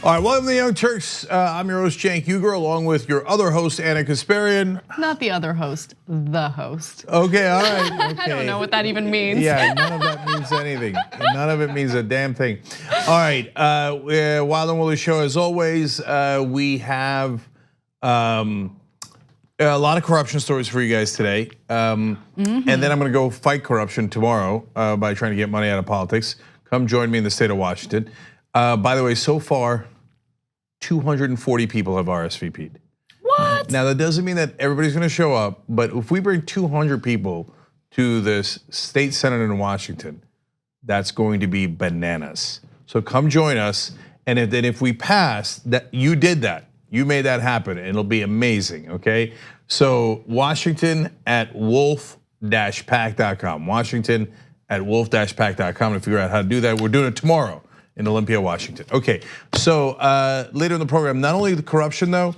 All right, welcome to the Young Turks. I'm your host, Cenk, along with your other host, Anna Kasparian. Not the other host, the host. Okay, all right. Okay. I don't know what that even means. Yeah, none of that means anything. None of it means a damn thing. All right, Wild and Woolly Show, as always, we have a lot of corruption stories for you guys today. And then I'm gonna go fight corruption tomorrow by trying to get money out of politics. Come join me in the state of Washington. By the way, so far, 240 people have RSVP'd. What? Now that doesn't mean that everybody's gonna show up, but if we bring 200 people to this state senate in Washington, that's going to be bananas. So come join us, and if we pass, that you did that, you made that happen, and it'll be amazing, okay? So Washington at wolf-pack.com, Washington at wolf-pack.com to figure out how to do that. We're doing it tomorrow in Olympia, Washington. Okay, so later in the program, not only the corruption though,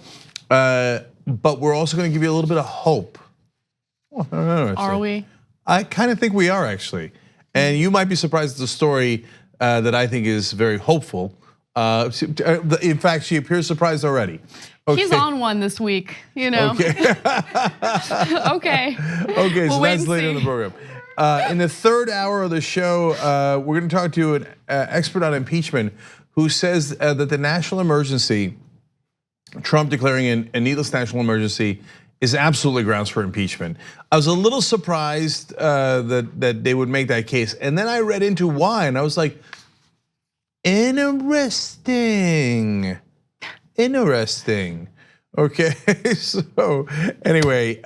but we're also gonna give you a little bit of hope. Are we? I kind of think we are actually. And you might be surprised at the story that I think is very hopeful. In fact, she appears surprised already. Okay. He's on one this week, you know. Okay. Okay. Okay, so that's later in the program. In the third hour of the show, we're gonna talk to an expert on impeachment who says that the national emergency, Trump declaring a needless national emergency, is absolutely grounds for impeachment. I was a little surprised that they would make that case. And then I read into why, and I was like, interesting. Okay, so anyway,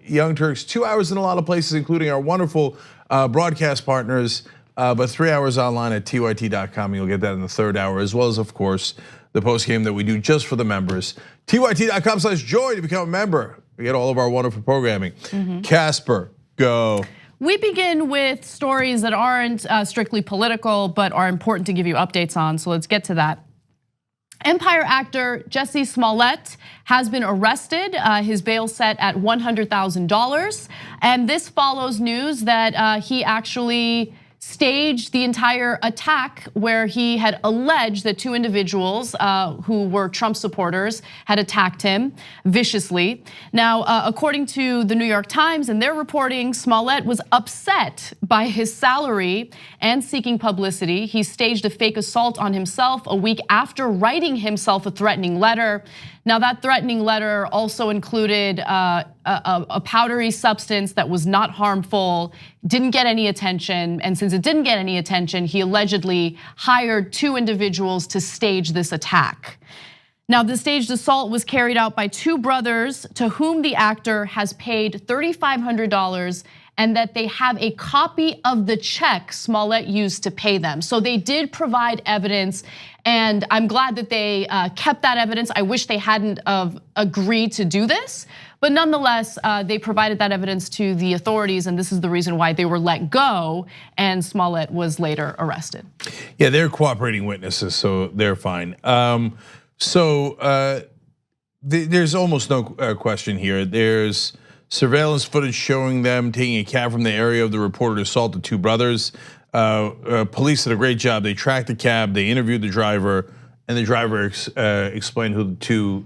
Young Turks, 2 hours in a lot of places, including our wonderful broadcast partners, but 3 hours online at tyt.com. You'll get that in the third hour, as well as, of course, the post game that we do just for the members. tyt.com/join to become a member. We get all of our wonderful programming. Casper, go. We begin with stories that aren't strictly political, but are important to give you updates on, so let's get to that. Empire actor Jussie Smollett has been arrested. His bail set at $100,000. And this follows news that he actually staged the entire attack where he had alleged that two individuals who were Trump supporters had attacked him viciously. Now, according to the New York Times and their reporting, Smollett was upset by his salary and seeking publicity. He staged a fake assault on himself a week after writing himself a threatening letter. Now, that threatening letter also included a powdery substance that was not harmful, didn't get any attention, and since it didn't get any attention, he allegedly hired two individuals to stage this attack. Now, the staged assault was carried out by two brothers to whom the actor has paid $3,500, and that they have a copy of the check Smollett used to pay them. So they did provide evidence, and I'm glad that they kept that evidence. I wish they hadn't agreed to do this, but nonetheless, they provided that evidence to the authorities, and this is the reason why they were let go, and Smollett was later arrested. Yeah, they're cooperating witnesses, so they're fine. There's almost no question here. There's surveillance footage showing them taking a cab from the area of the reported assault of two brothers. Police did a great job. They tracked the cab, they interviewed the driver, and the driver explained who the two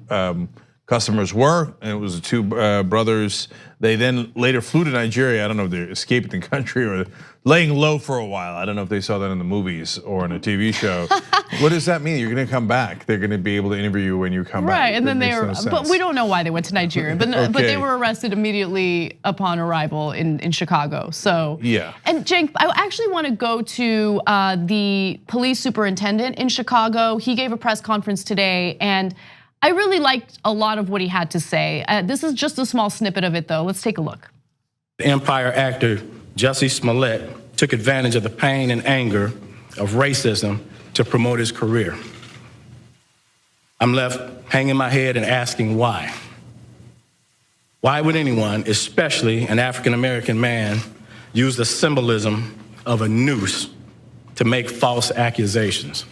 customers were, and it was the two brothers. They then later flew to Nigeria. I don't know if they're escaping the country or laying low for a while. I don't know if they saw that in the movies or in a TV show. What does that mean? You're gonna come back. They're gonna be able to interview you when you come back. Right, and then they were, but we don't know why they went to Nigeria, but they were arrested immediately upon arrival in Chicago, so. Yeah. And Cenk, I actually wanna go to the police superintendent in Chicago. He gave a press conference today, and I really liked a lot of what he had to say. This is just a small snippet of it though, let's take a look. Empire actor Jussie Smollett took advantage of the pain and anger of racism to promote his career. I'm left hanging my head and asking why. Why would anyone, especially an African-American man, use the symbolism of a noose to make false accusations?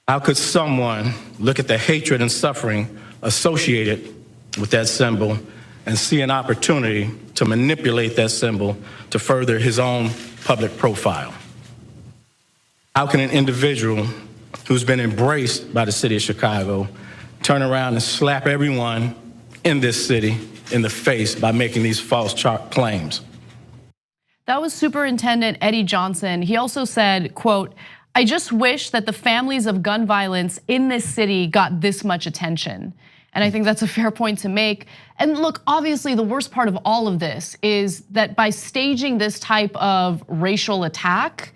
How could someone look at the hatred and suffering associated with that symbol and see an opportunity to manipulate that symbol to further his own public profile? How can an individual who's been embraced by the city of Chicago, turn around and slap everyone in this city in the face by making these false claims. That was Superintendent Eddie Johnson. He also said, quote, "I just wish that the families of gun violence in this city got this much attention." And I think that's a fair point to make. And look, obviously the worst part of all of this is that by staging this type of racial attack,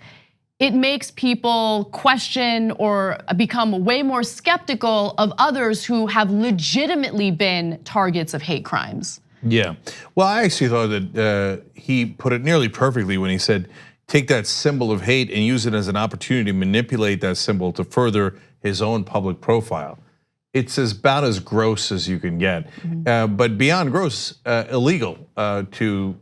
it makes people question or become way more skeptical of others who have legitimately been targets of hate crimes. Yeah, well, I actually thought that he put it nearly perfectly when he said, take that symbol of hate and use it as an opportunity to manipulate that symbol to further his own public profile. It's about as gross as you can get, but beyond gross, illegal to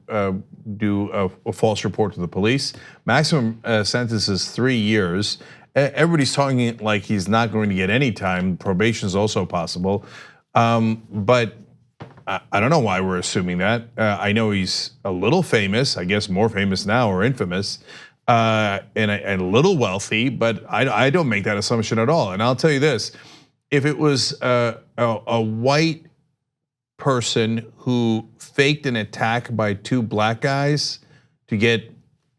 do a false report to the police. Maximum sentence is 3 years. Everybody's talking like he's not going to get any time. Probation is also possible, but I don't know why we're assuming that. I know he's a little famous, I guess more famous now or infamous, and a little wealthy, but I don't make that assumption at all. And I'll tell you this, if it was a white person who faked an attack by 2 black guys to get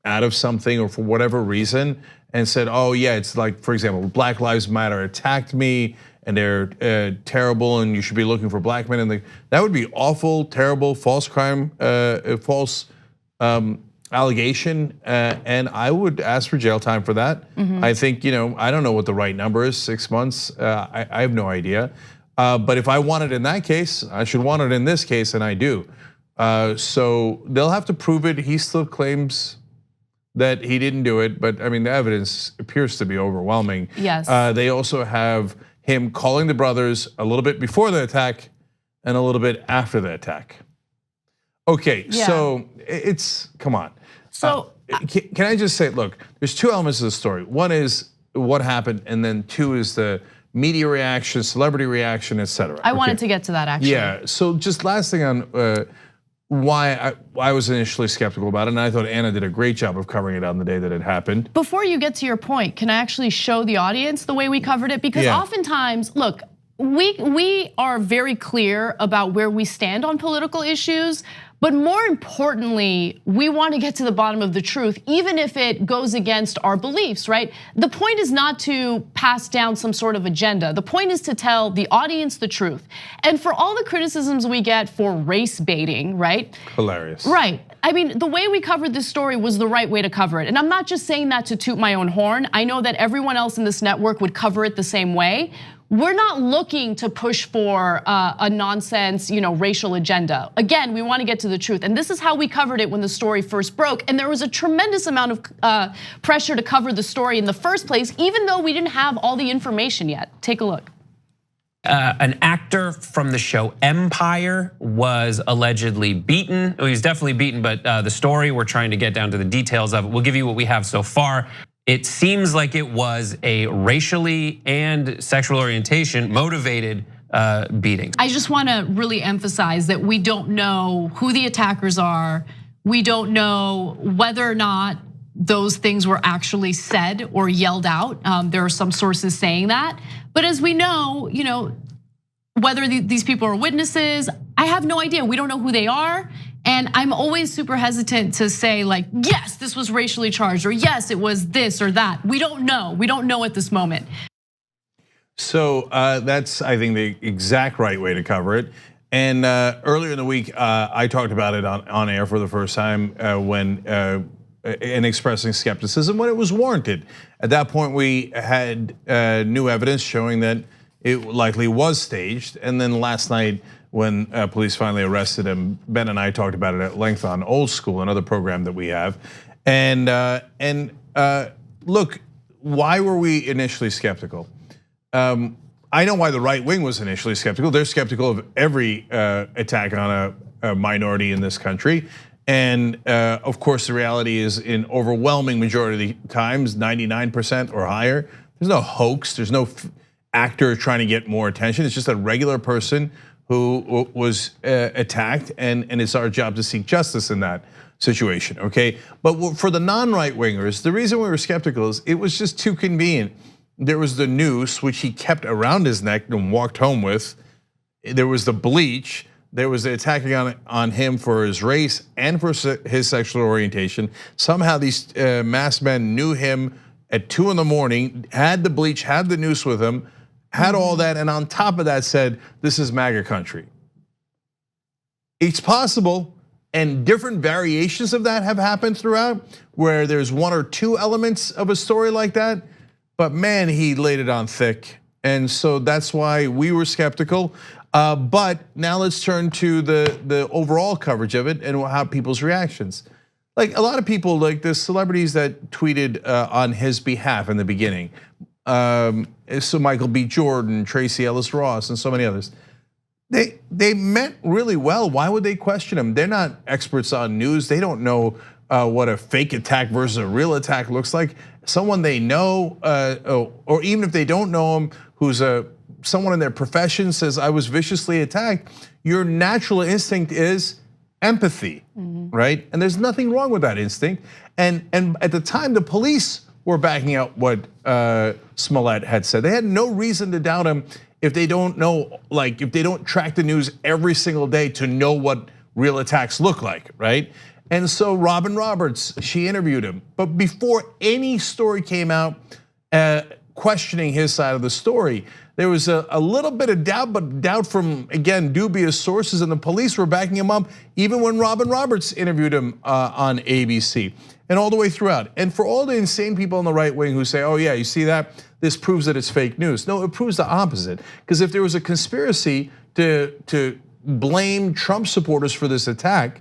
out of something or for whatever reason and said, oh yeah, it's like, for example, Black Lives Matter attacked me and they're terrible and you should be looking for black men, and that would be awful, terrible, false crime, false allegation, and I would ask for jail time for that. I think, I don't know what the right number is, 6 months, I have no idea. But if I want it in that case, I should want it in this case, and I do. So they'll have to prove it. He still claims that he didn't do it, but I mean, the evidence appears to be overwhelming. Yes. They also have him calling the brothers a little bit before the attack and a little bit after the attack. Okay, yeah. So it's, come on. So can I just say, look, there's 2 elements of the story. One is what happened, and then 2 is the media reaction, celebrity reaction, etc. I wanted to get to that actually. Yeah, so just last thing on why I was initially skeptical about it, and I thought Anna did a great job of covering it on the day that it happened. Before you get to your point, can I actually show the audience the way we covered it? Because oftentimes, look, we are very clear about where we stand on political issues, but more importantly, we want to get to the bottom of the truth, even if it goes against our beliefs, right? The point is not to pass down some sort of agenda. The point is to tell the audience the truth. And for all the criticisms we get for race baiting, right? Hilarious. Right. I mean, the way we covered this story was the right way to cover it. And I'm not just saying that to toot my own horn. I know that everyone else in this network would cover it the same way. We're not looking to push for a nonsense, racial agenda. Again, we want to get to the truth. And this is how we covered it when the story first broke. And there was a tremendous amount of pressure to cover the story in the first place, even though we didn't have all the information yet. Take a look. An actor from the show Empire was allegedly beaten. Well, he was definitely beaten, but the story, we're trying to get down to the details of it. We'll give you what we have so far. It seems like it was a racially and sexual orientation motivated beating. I just want to really emphasize that we don't know who the attackers are. We don't know whether or not those things were actually said or yelled out. There are some sources saying that. But as we know, whether these people are witnesses, I have no idea. We don't know who they are. And I'm always super hesitant to say like, yes, this was racially charged, or yes, it was this or that. We don't know. We don't know at this moment. So that's, I think, the exact right way to cover it. And earlier in the week, I talked about it on air for the first time when in expressing skepticism when it was warranted. At that point, we had new evidence showing that it likely was staged. And then last night, when police finally arrested him, Ben and I talked about it at length on Old School, another program that we have. And look, why were we initially skeptical? I know why the right wing was initially skeptical. They're skeptical of every attack on a minority in this country. And of course, the reality is in overwhelming majority of the times, 99% or higher, there's no hoax, there's no actor trying to get more attention. It's just a regular person who was attacked, and it's our job to seek justice in that situation, okay? But for the non-right wingers, the reason we were skeptical is it was just too convenient. there was the noose, which he kept around his neck and walked home with. There was the bleach. There was the attacking on him for his race and for his sexual orientation. Somehow these masked men knew him at 2 in the morning, had the bleach, had the noose with him, had all that, and on top of that said, this is MAGA country. It's possible, and different variations of that have happened throughout, where there's 1 or 2 elements of a story like that, but man, he laid it on thick. And so that's why we were skeptical. But now let's turn to the overall coverage of it and how people's reactions. Like a lot of people, like the celebrities that tweeted on his behalf in the beginning. So Michael B. Jordan, Tracy Ellis Ross, and so many others. They meant really well. Why would they question him? They're not experts on news. They don't know what a fake attack versus a real attack looks like. Someone they know, or even if they don't know him, who's someone in their profession says, I was viciously attacked, your natural instinct is empathy, right? And there's nothing wrong with that instinct. And at the time, the police were backing out what Smollett had said. They had no reason to doubt him if they don't know, like if they don't track the news every single day to know what real attacks look like, right? And so Robin Roberts, she interviewed him. But before any story came out questioning his side of the story, there was a little bit of doubt, but doubt from, again, dubious sources, and the police were backing him up even when Robin Roberts interviewed him on ABC and all the way throughout. And for all the insane people on the right wing who say, oh yeah, you see that? This proves that it's fake news. No, it proves the opposite. Because if there was a conspiracy to blame Trump supporters for this attack,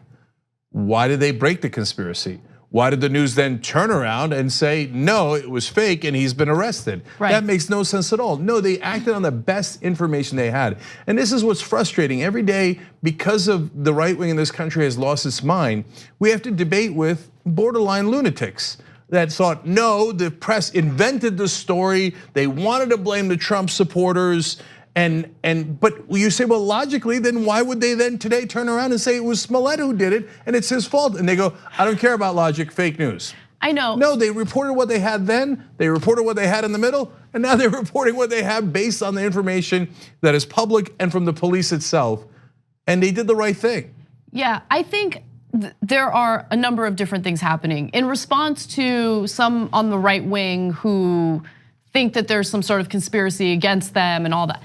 why did they break the conspiracy? Why did the news then turn around and say, no, it was fake and he's been arrested? Right. That makes no sense at all. No, they acted on the best information they had. And this is what's frustrating. Every day, because of the right wing in this country has lost its mind, we have to debate with borderline lunatics that thought, no, the press invented the story. They wanted to blame the Trump supporters. But you say, well, logically, then why would they then today turn around and say it was Smollett who did it and it's his fault? And they go, I don't care about logic, fake news. I know. No, they reported what they had then, they reported what they had in the middle, and now they're reporting what they have based on the information that is public and from the police itself. And they did the right thing. Yeah, I think there are a number of different things happening. In response to some on the right wing who think that there's some sort of conspiracy against them and all that.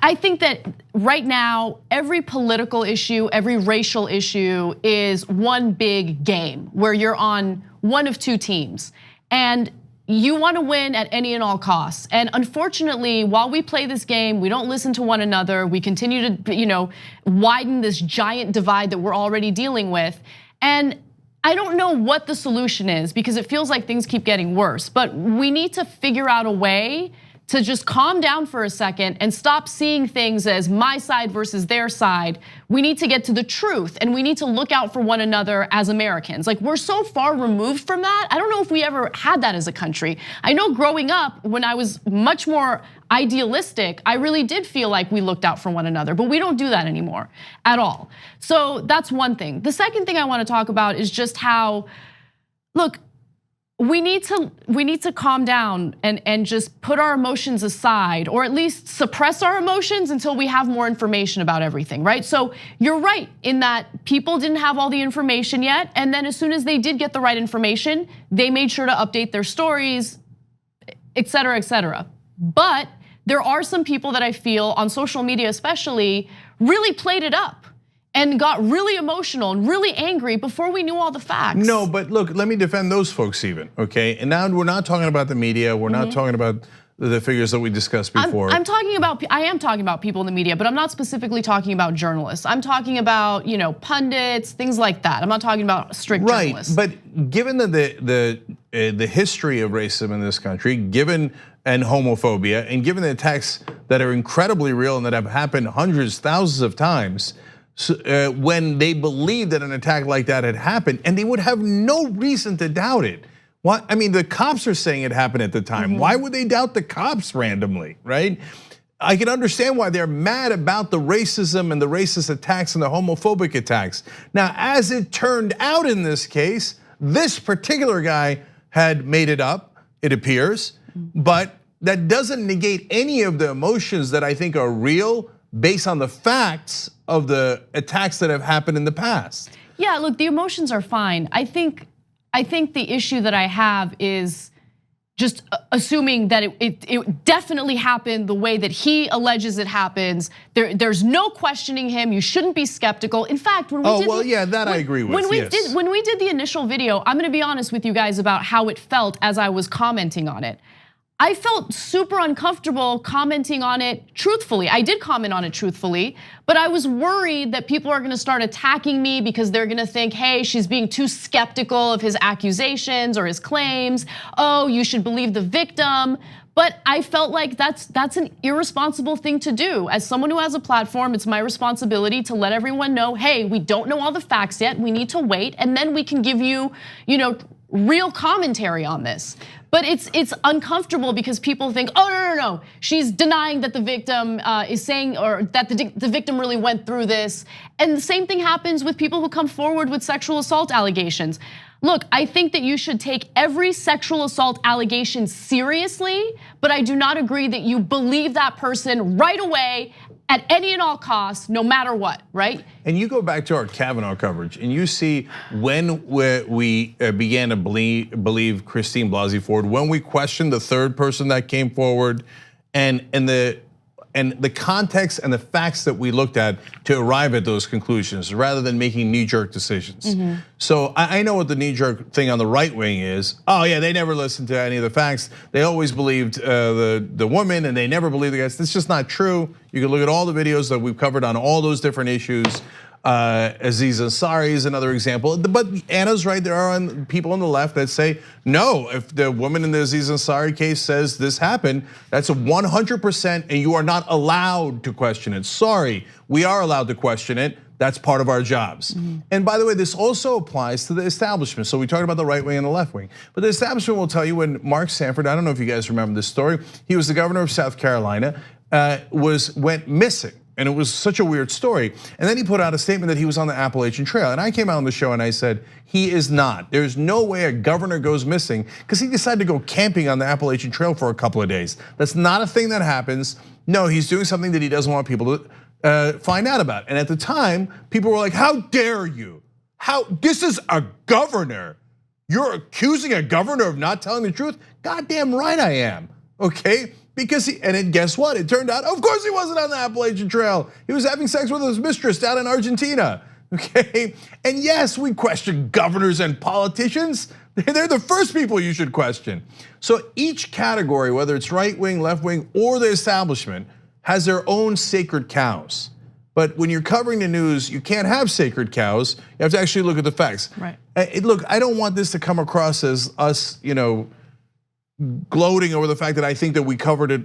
I think that right now, every political issue, every racial issue is one big game where you're on one of 2 teams. And you want to win at any and all costs. And unfortunately, while we play this game, we don't listen to one another. We continue to widen this giant divide that we're already dealing with. And I don't know what the solution is because it feels like things keep getting worse, but we need to figure out a way to just calm down for a second and stop seeing things as my side versus their side. We need to get to the truth and we need to look out for one another as Americans. Like we're so far removed from that. I don't know if we ever had that as a country. I know growing up when I was much more idealistic, I really did feel like we looked out for one another, but we don't do that anymore at all. So that's one thing. The second thing I want to talk about is just how, look, we need to calm down and just put our emotions aside, or at least suppress our emotions until we have more information about everything, right? So you're right in that people didn't have all the information yet, and then as soon as they did get the right information, they made sure to update their stories, et cetera, et cetera. But there are some people that I feel on social media especially really played it up and got really emotional and really angry before we knew all the facts. No, but look, let me defend those folks even, okay? And now we're not talking about the media, we're not talking about the figures that we discussed before. I am talking about people in the media, but I'm not specifically talking about journalists. I'm talking about pundits, things like that. I'm not talking about strict journalists. Right, but given the history of racism in this country, and homophobia, and given the attacks that are incredibly real and that have happened hundreds, thousands of times, when they believed that an attack like that had happened, and they would have no reason to doubt it. What? I mean, the cops are saying it happened at the time. Why would they doubt the cops randomly, right? I can understand why they're mad about the racism and the racist attacks and the homophobic attacks. Now, as it turned out in this case, this particular guy had made it up, it appears, but that doesn't negate any of the emotions that I think are real based on the facts of the attacks that have happened in the past. Yeah, look, the emotions are fine. I think the issue that I have is just assuming that it definitely happened the way that he alleges it happens. There's no questioning him. You shouldn't be skeptical. In fact, when we I agree with. When we did the initial video, I'm gonna be honest with you guys about how it felt as I was commenting on it. I felt super uncomfortable commenting on it truthfully. I did comment on it truthfully, but I was worried that people are gonna start attacking me because they're gonna think, hey, she's being too skeptical of his accusations or his claims. Oh, you should believe the victim. But I felt like that's an irresponsible thing to do. As someone who has a platform, it's my responsibility to let everyone know, hey, we don't know all the facts yet. We need to wait, and then we can give you, real commentary on this. But it's uncomfortable because people think, oh no, she's denying that the victim is saying, or that the victim really went through this. And the same thing happens with people who come forward with sexual assault allegations. Look, I think that you should take every sexual assault allegation seriously, but I do not agree that you believe that person right away at any and all costs, no matter what, right? And you go back to our Kavanaugh coverage, and you see when we began to believe Christine Blasey Ford, when we questioned the third person that came forward, and the context and the facts that we looked at to arrive at those conclusions, rather than making knee-jerk decisions. So I know what the knee-jerk thing on the right wing is. Oh yeah, they never listened to any of the facts. They always believed the woman, and they never believed the guys. That's just not true. You can look at all the videos that we've covered on all those different issues. Aziz Ansari is another example, but Anna's right. There are people on the left that say, no, if the woman in the Aziz Ansari case says this happened, that's a 100%, and you are not allowed to question it. Sorry, we are allowed to question it. That's part of our jobs. And by the way, this also applies to the establishment. So we talked about the right wing and the left wing, but the establishment will tell you when Mark Sanford, I don't know if you guys remember this story, he was the governor of South Carolina, went missing. And it was such a weird story. And then he put out a statement that he was on the Appalachian Trail. And I came out on the show and I said, he is not. There's no way a governor goes missing because he decided to go camping on the Appalachian Trail for a couple of days. That's not a thing that happens. No, he's doing something that he doesn't want people to find out about. And at the time, people were like, how dare you? This is a governor. You're accusing a governor of not telling the truth? Goddamn right I am, okay? Because guess what? It turned out, of course he wasn't on the Appalachian Trail. He was having sex with his mistress down in Argentina, okay? And yes, we question governors and politicians. They're the first people you should question. So each category, whether it's right wing, left wing, or the establishment, has their own sacred cows. But when you're covering the news, you can't have sacred cows. You have to actually look at the facts. Right. Look, I don't want this to come across as us, gloating over the fact that I think that we covered it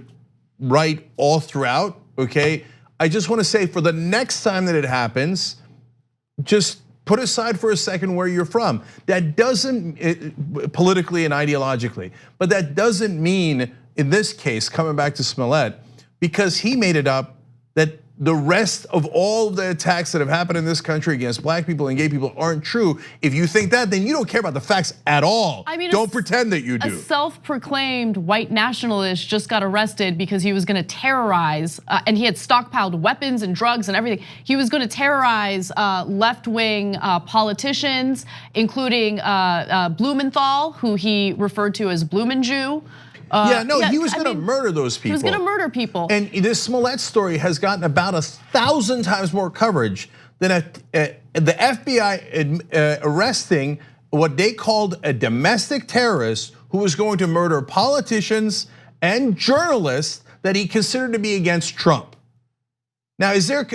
right all throughout, okay? I just wanna say for the next time that it happens, just put aside for a second where you're from. That doesn't, politically and ideologically, but that doesn't mean, in this case, coming back to Smollett, because he made it up that the rest of all of the attacks that have happened in this country against black people and gay people aren't true. If you think that, then you don't care about the facts at all. I mean, don't pretend that you do. A self-proclaimed white nationalist just got arrested because he was gonna terrorize, and he had stockpiled weapons and drugs and everything. He was gonna terrorize left-wing politicians, including Blumenthal, who he referred to as Blumenjew. He was gonna murder those people. He was gonna murder people. And this Smollett story has gotten about 1,000 times more coverage than the FBI arresting what they called a domestic terrorist who was going to murder politicians and journalists that he considered to be against Trump. Now, is there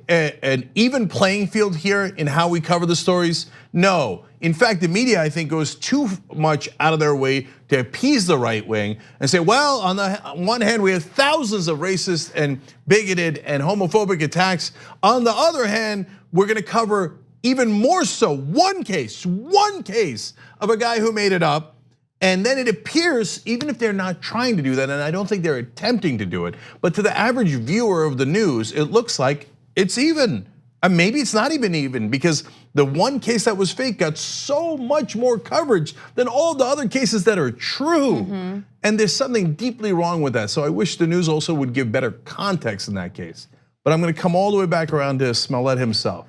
an even playing field here in how we cover the stories? No. In fact, the media, I think, goes too much out of their way to appease the right wing and say, well, on the one hand, we have thousands of racist and bigoted and homophobic attacks. On the other hand, we're gonna cover even more so one case of a guy who made it up. And then it appears, even if they're not trying to do that, and I don't think they're attempting to do it, but to the average viewer of the news, it looks like it's even. Maybe it's not even because the one case that was fake got so much more coverage than all the other cases that are true. And there's something deeply wrong with that. So I wish the news also would give better context in that case. But I'm gonna come all the way back around to Smollett himself.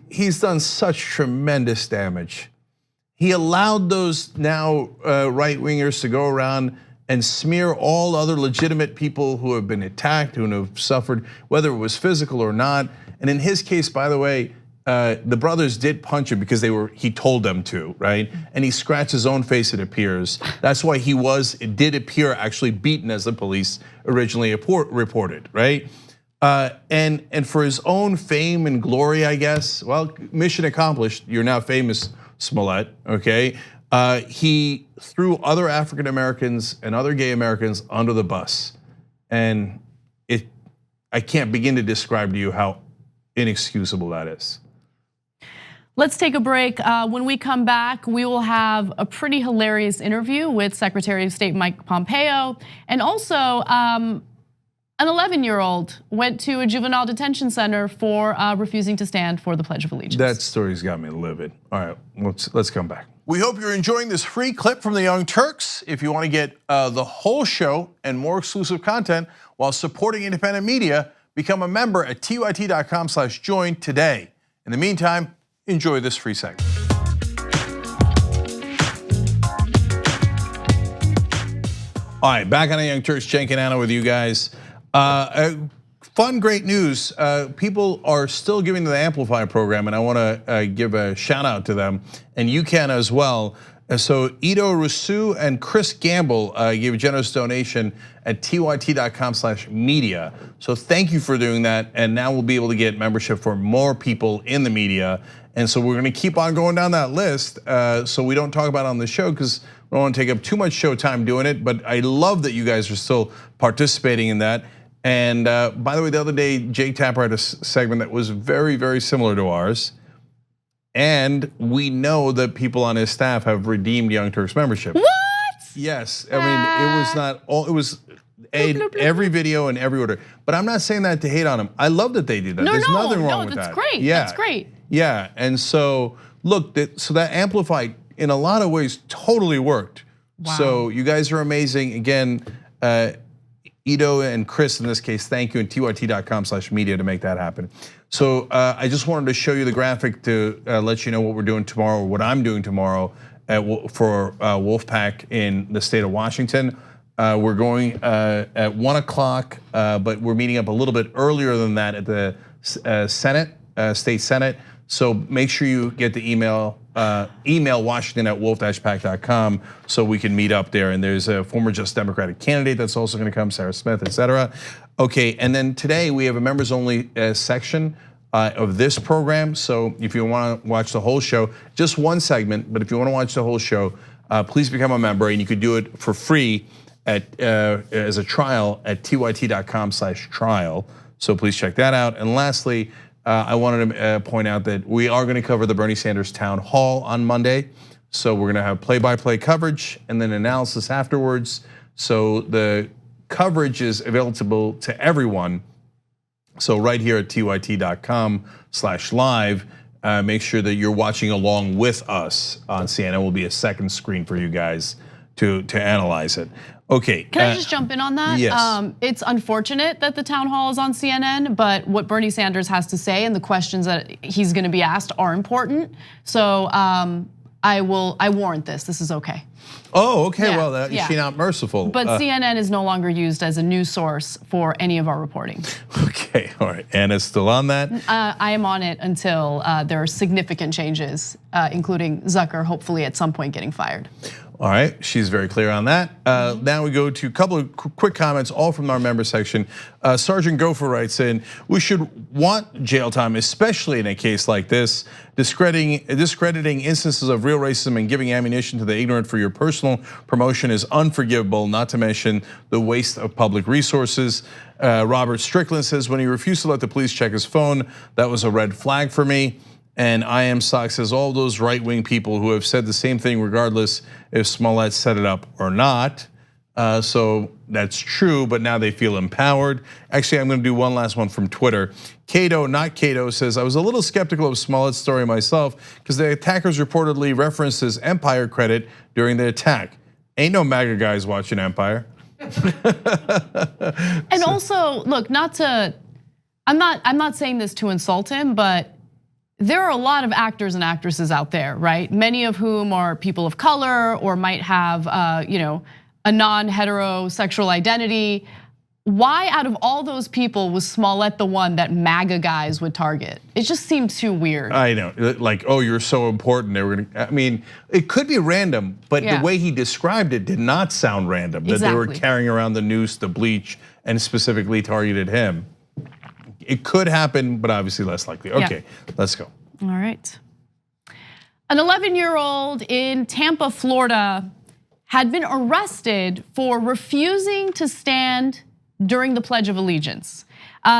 He's done such tremendous damage. He allowed those now right-wingers to go around and smear all other legitimate people who have been attacked, who have suffered, whether it was physical or not. And in his case, by the way, the brothers did punch him because he told them to, right? And he scratched his own face, it appears. That's why it did appear actually beaten as the police originally reported, right? And for his own fame and glory, I guess, well, mission accomplished. You're now famous, Smollett, okay? He threw other African Americans and other gay Americans under the bus. And I can't begin to describe to you how inexcusable that is. Let's take a break. When we come back, we will have a pretty hilarious interview with Secretary of State Mike Pompeo. And also, an 11-year-old went to a juvenile detention center for refusing to stand for the Pledge of Allegiance. That story's got me livid. All right, let's come back. We hope you're enjoying this free clip from the Young Turks. If you want to get the whole show and more exclusive content while supporting independent media, become a member at tyt.com/join today. In the meantime, enjoy this free segment. All right, back on the Young Turks, Cenk and Anna with you guys. Fun, great news. People are still giving the Amplify program, and I want to give a shout out to them, and you can as well. So Ido Rousseau and Chris Gamble gave a generous donation at tyt.com/media. So thank you for doing that, and now we'll be able to get membership for more people in the media. And so we're gonna keep on going down that list, so we don't talk about it on the show because we don't want to take up too much show time doing it. But I love that you guys are still participating in that. And by the way, the other day, Jake Tapper had a segment that was very, very similar to ours. And we know that people on his staff have redeemed Young Turks membership. What? Yes, I mean, it was not all, it was every video and every order. But I'm not saying that to hate on them. I love that they did that. There's nothing wrong with that. That's great, Yeah. that's great. Yeah, and so look, so that Amplified in a lot of ways totally worked. Wow. So you guys are amazing. Again, Ido and Chris in this case, thank you, and tyt.com/media to make that happen. So I just wanted to show you the graphic to let you know what we're doing tomorrow, or what I'm doing tomorrow for Wolfpack in the state of Washington. We're going at 1 o'clock, but we're meeting up a little bit earlier than that at the Senate, State Senate. So make sure you get the email Washington@wolf-pack.com so we can meet up there. And there's a former Just Democratic candidate that's also gonna come, Sarah Smith, etc. Okay, and then today we have a members only section of this program. So if you wanna watch the whole show, just one segment, but if you wanna watch the whole show, please become a member, and you could do it for free as a trial at tyt.com/trial. So please check that out. And lastly, I wanted to point out that we are going to cover the Bernie Sanders town hall on Monday. So we're going to have play-by-play coverage and then analysis afterwards. So the coverage is available to everyone. So right here at tyt.com/live, make sure that you're watching along with us on CNN. Will be a second screen for you guys to analyze it. Okay. Can I just jump in on that? Yes. It's unfortunate that the town hall is on CNN, but what Bernie Sanders has to say and the questions that he's going to be asked are important. So I warrant this. This is okay. Oh, okay. Yeah, Well, is she not merciful? But CNN is no longer used as a news source for any of our reporting. Okay. All right. Anna's still on that. I am on it until there are significant changes, including Zucker hopefully at some point getting fired. All right, she's very clear on that. Now we go to a couple of quick comments, all from our member section. Sergeant Gopher writes in, we should want jail time, especially in a case like this. Discrediting instances of real racism and giving ammunition to the ignorant for your personal promotion is unforgivable, not to mention the waste of public resources. Robert Strickland says, when he refused to let the police check his phone, that was a red flag for me. And I Am Sock says, all those right-wing people who have said the same thing regardless if Smollett set it up or not. So that's true, but now they feel empowered. Actually, I'm gonna do one last one from Twitter. Cato, not Cato, says, I was a little skeptical of Smollett's story myself because the attackers reportedly referenced his Empire credit during the attack. Ain't no MAGA guys watching Empire. And also, look, I'm not saying this to insult him, but there are a lot of actors and actresses out there, right? Many of whom are people of color or might have, a non-heterosexual identity. Why out of all those people was Smollett the one that MAGA guys would target? It just seemed too weird. I know, like, oh, you're so important. They were gonna, I mean, it could be random, but the way he described it did not sound random. That they were carrying around the noose, the bleach, and specifically targeted him. It could happen, but obviously less likely. Okay, let's go. All right. An 11-year-old in Tampa, Florida, had been arrested for refusing to stand during the Pledge of Allegiance.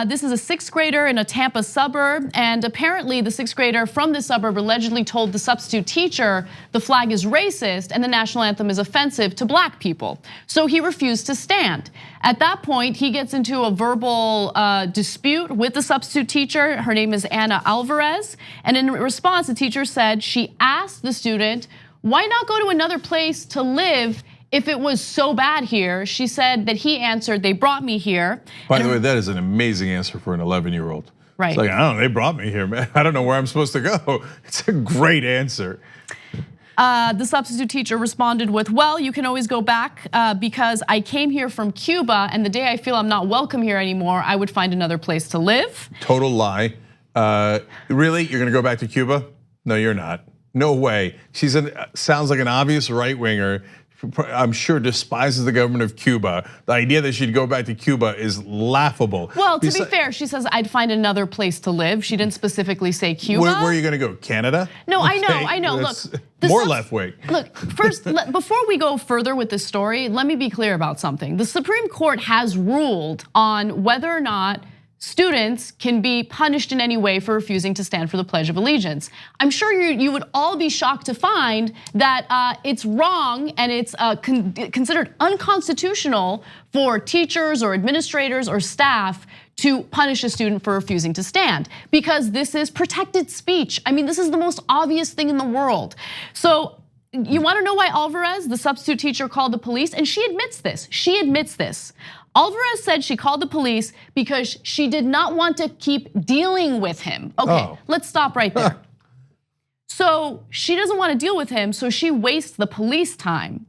This is a 6th grader in a Tampa suburb, and apparently the 6th grader from the suburb allegedly told the substitute teacher the flag is racist and the national anthem is offensive to black people. So he refused to stand. At that point, he gets into a verbal dispute with the substitute teacher. Her name is Anna Alvarez, and in response, the teacher said she asked the student, why not go to another place to live if it was so bad here? She said that he answered, they brought me here. By the way, that is an amazing answer for an 11-year-old. Right. It's like, I don't know, they brought me here, man. I don't know where I'm supposed to go. It's a great answer. The substitute teacher responded with, well, you can always go back because I came here from Cuba and the day I feel I'm not welcome here anymore, I would find another place to live. Total lie. Really, you're gonna go back to Cuba? No, you're not. No way. Sounds like an obvious right winger. I'm sure despises the government of Cuba. The idea that she'd go back to Cuba is laughable. Well, to be fair, she says I'd find another place to live. She didn't specifically say Cuba. Where are you gonna go? Canada? No, okay. I know. Look, more left wing. Look, first, before we go further with this story, let me be clear about something. The Supreme Court has ruled on whether or not students can be punished in any way for refusing to stand for the Pledge of Allegiance. I'm sure you would all be shocked to find that it's wrong and it's considered unconstitutional for teachers or administrators or staff to punish a student for refusing to stand, because this is protected speech. I mean, this is the most obvious thing in the world. So you wanna know why Alvarez, the substitute teacher, called the police? And she admits this, Alvarez said she called the police because she did not want to keep dealing with him. Okay, let's stop right there. So she doesn't want to deal with him, so she wastes the police's time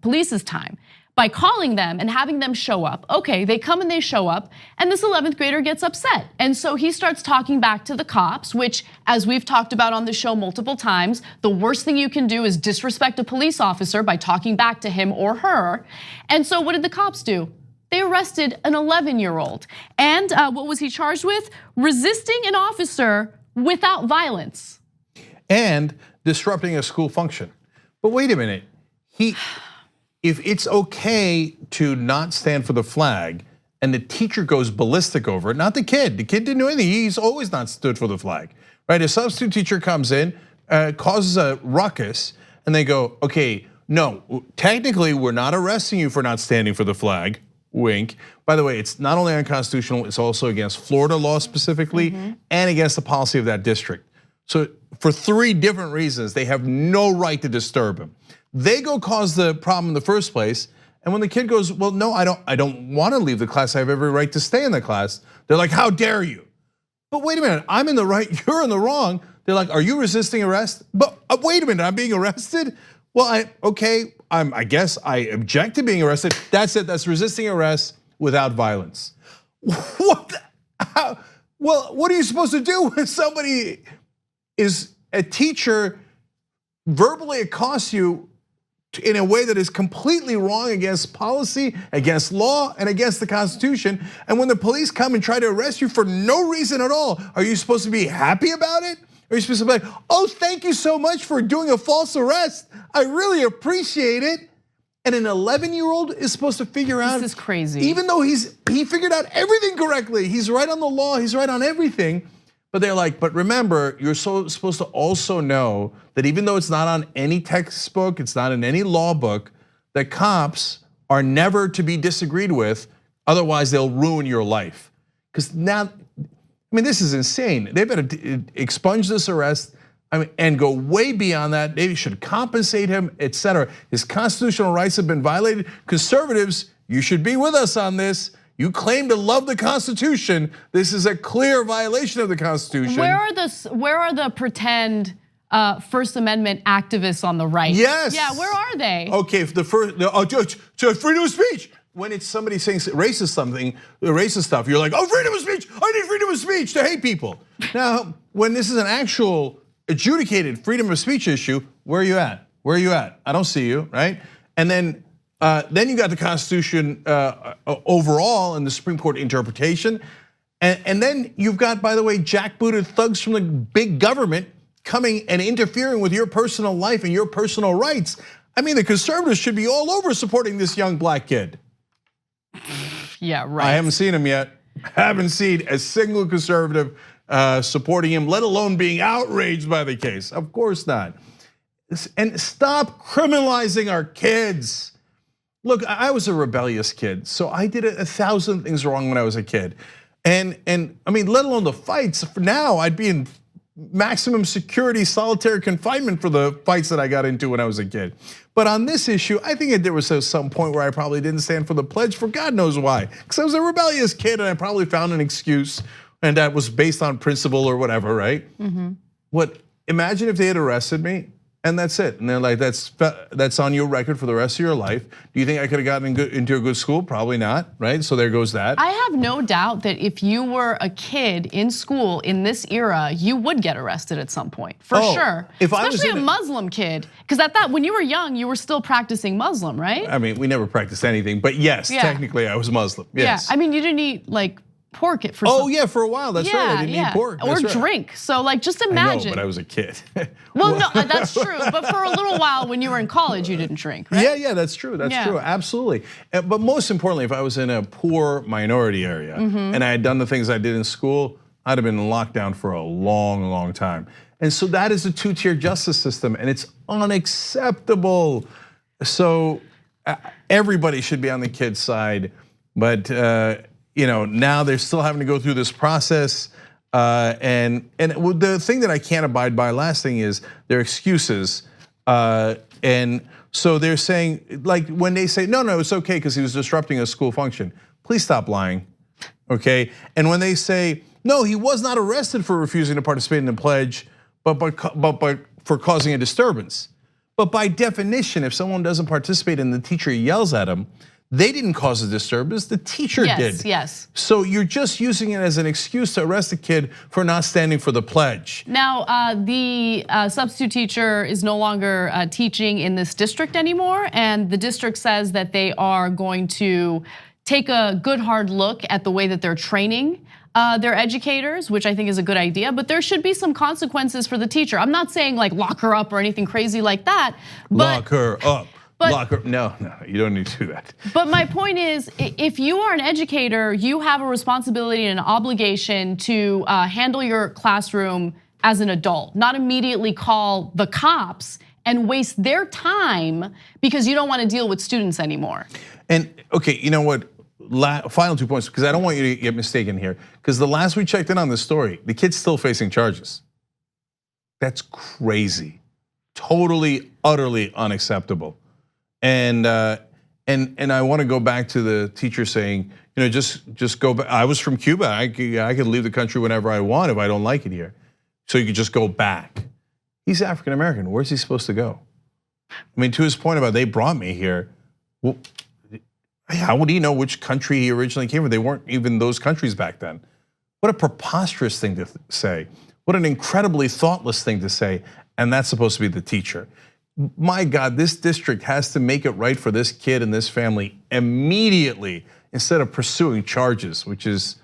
by calling them and having them show up. Okay, they come and they show up, and this 11th grader gets upset. And so he starts talking back to the cops, which, as we've talked about on the show multiple times, the worst thing you can do is disrespect a police officer by talking back to him or her. And so what did the cops do? They arrested an 11-year-old. And what was he charged with? Resisting an officer without violence. And disrupting a school function. But wait a minute, if it's okay to not stand for the flag and the teacher goes ballistic over it, not the kid didn't do anything, he's always not stood for the flag, right? A substitute teacher comes in, causes a ruckus, and they go, okay, no, technically we're not arresting you for not standing for the flag. Wink. By the way, it's not only unconstitutional, it's also against Florida law specifically, and against the policy of that district. So for 3 different reasons, they have no right to disturb him. They go cause the problem in the first place, and when the kid goes, well, no, I don't want to leave the class, I have every right to stay in the class, they're like, how dare you? But wait a minute, I'm in the right, you're in the wrong. They're like, are you resisting arrest? But wait a minute, I'm being arrested? Well, I guess I object to being arrested. That's it, that's resisting arrest without violence. What? Well, what are you supposed to do when somebody is a teacher verbally accosts you in a way that is completely wrong against policy, against law, and against the Constitution? And when the police come and try to arrest you for no reason at all, are you supposed to be happy about it? Are you supposed to be like, oh, thank you so much for doing a false arrest. I really appreciate it. And an 11-year-old is supposed to figure out. This is crazy. Even though he figured out everything correctly. He's right on the law, he's right on everything. But they're like, but remember, you're supposed to also know that even though it's not on any textbook, it's not in any law book, that cops are never to be disagreed with, otherwise they'll ruin your life. Because now, I mean, this is insane. They better expunge this arrest, and go way beyond that. They should compensate him, etc. His constitutional rights have been violated. Conservatives, you should be with us on this. You claim to love the Constitution. This is a clear violation of the Constitution. Where are the pretend First Amendment activists on the right? Yes. Yeah, where are they? Okay, freedom of speech. When it's somebody saying racist stuff, you're like, oh, freedom of speech. I need freedom of speech to hate people. Now, when this is an actual adjudicated freedom of speech issue, where are you at? Where are you at? I don't see you, right? And then you got the Constitution overall and the Supreme Court interpretation. And then you've got, by the way, jackbooted thugs from the big government coming and interfering with your personal life and your personal rights. I mean, the conservatives should be all over supporting this young black kid. Yeah, right. I haven't seen him yet. Haven't seen a single conservative supporting him, let alone being outraged by the case. Of course not. And stop criminalizing our kids. Look, I was a rebellious kid, so I did 1,000 things wrong when I was a kid. And I mean, let alone the fights. For now, I'd be in maximum security solitary confinement for the fights that I got into when I was a kid. But on this issue, I think there was some point where I probably didn't stand for the pledge for God knows why. Because I was a rebellious kid and I probably found an excuse, and that was based on principle or whatever, right? Imagine if they had arrested me and that's it. And they're like, that's on your record for the rest of your life. Do you think I could have gotten into a good school? Probably not, right? So there goes that. I have no doubt that if you were a kid in school in this era, you would get arrested at some point, for sure. Especially a Muslim kid, because when you were young, you were still practicing Muslim, right? I mean, we never practiced anything, but yes, technically I was Muslim, yes. Yeah, I mean, you didn't eat like pork for yeah, for a while, that's right, I didn't eat pork. Or drink, so like just imagine. I know, but I was a kid. Well, no, that's true, but for a little while when you were in college, you didn't drink, right? Yeah, that's true, true, absolutely. But most importantly, if I was in a poor minority area and I had done the things I did in school, I'd have been in lockdown for a long, long time. And so that is a two-tier justice system, and it's unacceptable. So everybody should be on the kid's side, but now they're still having to go through this process. And the thing that I can't abide by, last thing, is their excuses. And so they're saying, like when they say, no, it's okay because he was disrupting a school function. Please stop lying, okay? And when they say, no, he was not arrested for refusing to participate in the pledge, but for causing a disturbance. But by definition, if someone doesn't participate and the teacher yells at him, they didn't cause a disturbance, the teacher did. Yes. So you're just using it as an excuse to arrest a kid for not standing for the pledge. Now, the substitute teacher is no longer teaching in this district anymore, and the district says that they are going to take a good hard look at the way that they're training their educators, which I think is a good idea, but there should be some consequences for the teacher. I'm not saying like lock her up or anything crazy like that. Lock her up. No, you don't need to do that. But my point is, if you are an educator, you have a responsibility and an obligation to handle your classroom as an adult, not immediately call the cops and waste their time because you don't want to deal with students anymore. And okay, you know what? Final 2 points, because I don't want you to get mistaken here. Because the last we checked in on this story, the kid's still facing charges. That's crazy, totally, utterly unacceptable. And I want to go back to the teacher saying, just go back. I was from Cuba. I could leave the country whenever I want if I don't like it here. So you could just go back. He's African American. Where's he supposed to go? I mean, to his point about they brought me here. Well, how would he know which country he originally came from? They weren't even those countries back then. What a preposterous thing to say. What an incredibly thoughtless thing to say. And that's supposed to be the teacher. My God, this district has to make it right for this kid and this family immediately instead of pursuing charges, which is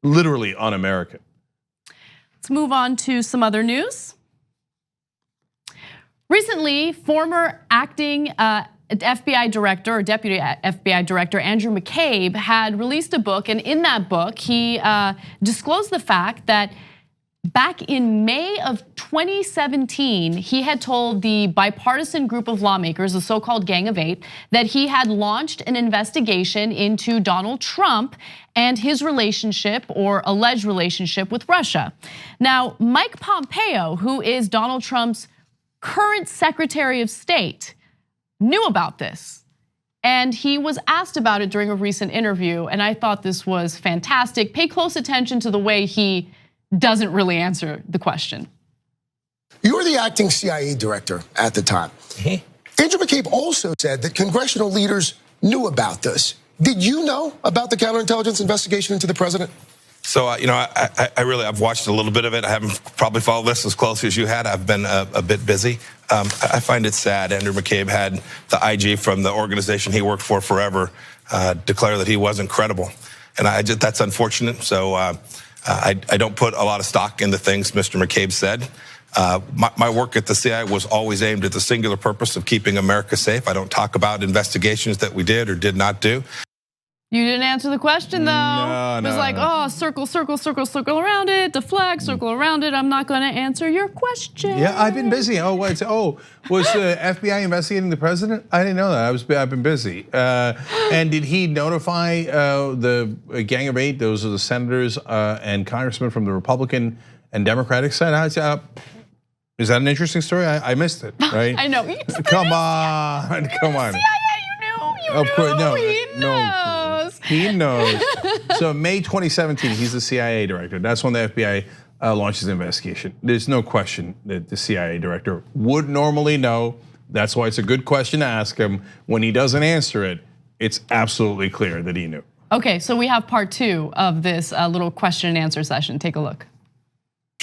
literally un-American. Let's move on to some other news. Recently, former acting FBI director or deputy FBI director Andrew McCabe had released a book, and in that book, he disclosed the fact that back in May of 2017, he had told the bipartisan group of lawmakers, the so-called Gang of Eight, that he had launched an investigation into Donald Trump and his relationship or alleged relationship with Russia. Now, Mike Pompeo, who is Donald Trump's current Secretary of State, knew about this. And he was asked about it during a recent interview, and I thought this was fantastic. Pay close attention to the way he doesn't really answer the question. You were the acting CIA director at the time. Andrew McCabe also said that congressional leaders knew about this. Did you know about the counterintelligence investigation into the president? So, I've watched a little bit of it. I haven't probably followed this as closely as you had. I've been a bit busy. I find it sad. Andrew McCabe had the IG from the organization he worked for forever declare that he wasn't credible. And that's unfortunate. So I don't put a lot of stock in the things Mr. McCabe said. My work at the CIA was always aimed at the singular purpose of keeping America safe. I don't talk about investigations that we did or did not do. You didn't answer the question though. No, it was like, oh, circle, circle, circle, circle around it, deflect, circle around it. I'm not gonna answer your question. Yeah, I've been busy. Oh, wait, was the FBI investigating the president? I didn't know that. I've been busy. And did he notify the Gang of Eight? Those are the senators and congressmen from the Republican and Democratic side. Is that an interesting story? I missed it, right? I know. Come on, come on. CIA, you knew. Of course, no, He knows. He knows. So May 2017, he's the CIA director. That's when the FBI launches the investigation. There's no question that the CIA director would normally know. That's why it's a good question to ask him. When he doesn't answer it, it's absolutely clear that he knew. Okay, so we have part 2 of this little question and answer session. Take a look.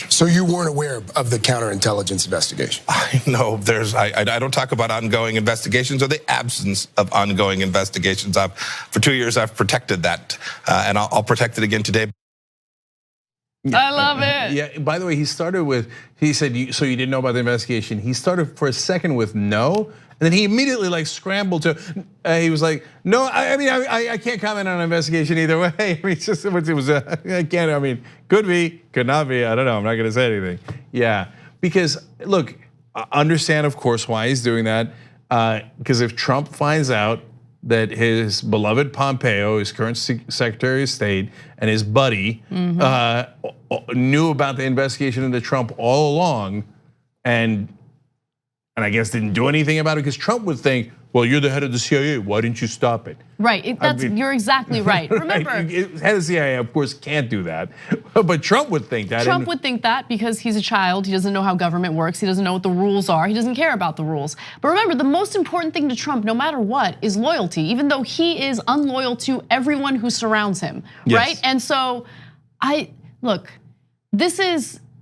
So you weren't aware of the counterintelligence investigation? No, I don't talk about ongoing investigations or the absence of ongoing investigations. For 2 years, I've protected that, and I'll protect it again today. I love it. Yeah, by the way, he said, so you didn't know about the investigation. He started for a second with no, and then he immediately scrambled to, he was like, no, I can't comment on an investigation either way. I mean, I can't, could be, could not be, I don't know, I'm not gonna say anything. Yeah, because look, understand of course why he's doing that, because if Trump finds out that his beloved Pompeo, his current Secretary of State, and his buddy knew about the investigation into Trump all along, and I guess didn't do anything about it, because Trump would think, well, you're the head of the CIA, why didn't you stop it? Right, you're exactly right. Remember, head of CIA, of course, can't do that, but Trump would think that. Trump would think that because he's a child, he doesn't know how government works, he doesn't know what the rules are, he doesn't care about the rules. But remember, the most important thing to Trump, no matter what, is loyalty, even though he is unloyal to everyone who surrounds him, right? And so, look,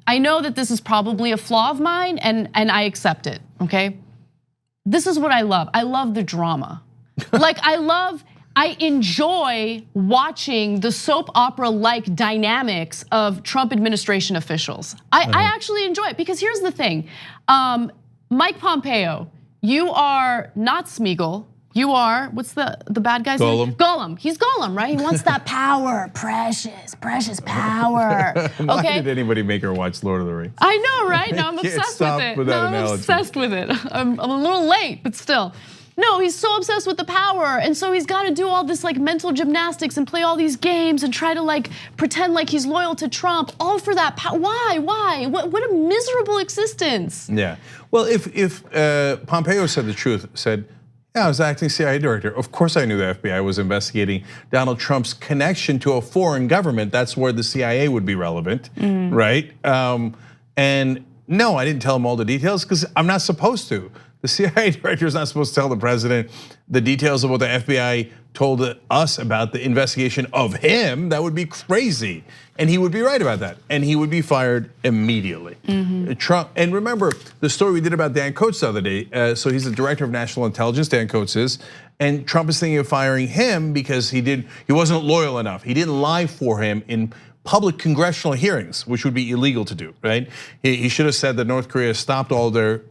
I know that this is probably a flaw of mine, and I accept it, okay? This is what I love. I love the drama. I enjoy watching the soap opera-like dynamics of Trump administration officials. I actually enjoy it, because here's the thing. Mike Pompeo, you are not Smeagol. You are, what's the bad guy's name? Gollum. He's Gollum, right? He wants that power, precious power. Why did anybody make her watch Lord of the Rings? I know, right? Now I'm obsessed with it. I'm obsessed with it. I'm a little late, but still. No, he's so obsessed with the power, and so he's got to do all this mental gymnastics and play all these games and try to pretend like he's loyal to Trump, all for that power. Why? What a miserable existence. Yeah. Well, if Pompeo said the truth, yeah, I was acting CIA director. Of course I knew the FBI was investigating Donald Trump's connection to a foreign government. That's where the CIA would be relevant, right? And no, I didn't tell him all the details because I'm not supposed to. The CIA director is not supposed to tell the president the details of what the FBI told us about the investigation of him. That would be crazy. And he would be right about that. And he would be fired immediately. Trump, and remember the story we did about Dan Coates the other day. So he's the director of national intelligence, Dan Coates is. And Trump is thinking of firing him because he wasn't loyal enough. He didn't lie for him in public congressional hearings, which would be illegal to do, right? He should have said that North Korea stopped all their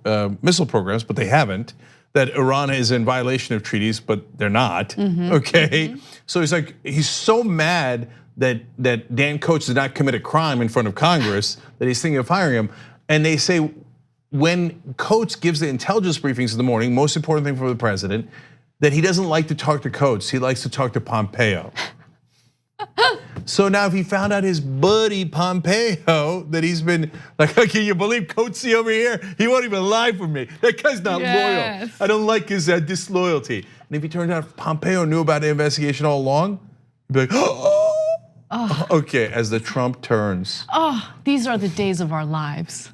missile programs, but they haven't. That Iran is in violation of treaties, but they're not, okay? So he's so mad that Dan Coates did not commit a crime in front of Congress, that he's thinking of firing him. And they say when Coates gives the intelligence briefings in the morning, most important thing for the president, that he doesn't like to talk to Coates, he likes to talk to Pompeo. So now if he found out his buddy Pompeo, that he's been like, can you believe Coates over here? He won't even lie for me. That guy's not loyal. I don't like his disloyalty. And if he turned out Pompeo knew about the investigation all along, he'd be like, oh, okay, as the Trump turns. Oh, these are the days of our lives.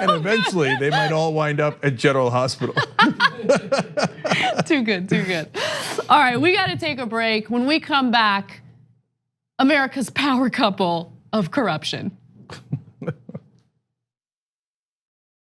And eventually they might all wind up at General Hospital. Too good, too good. All right, we gotta take a break. When we come back, America's power couple of corruption.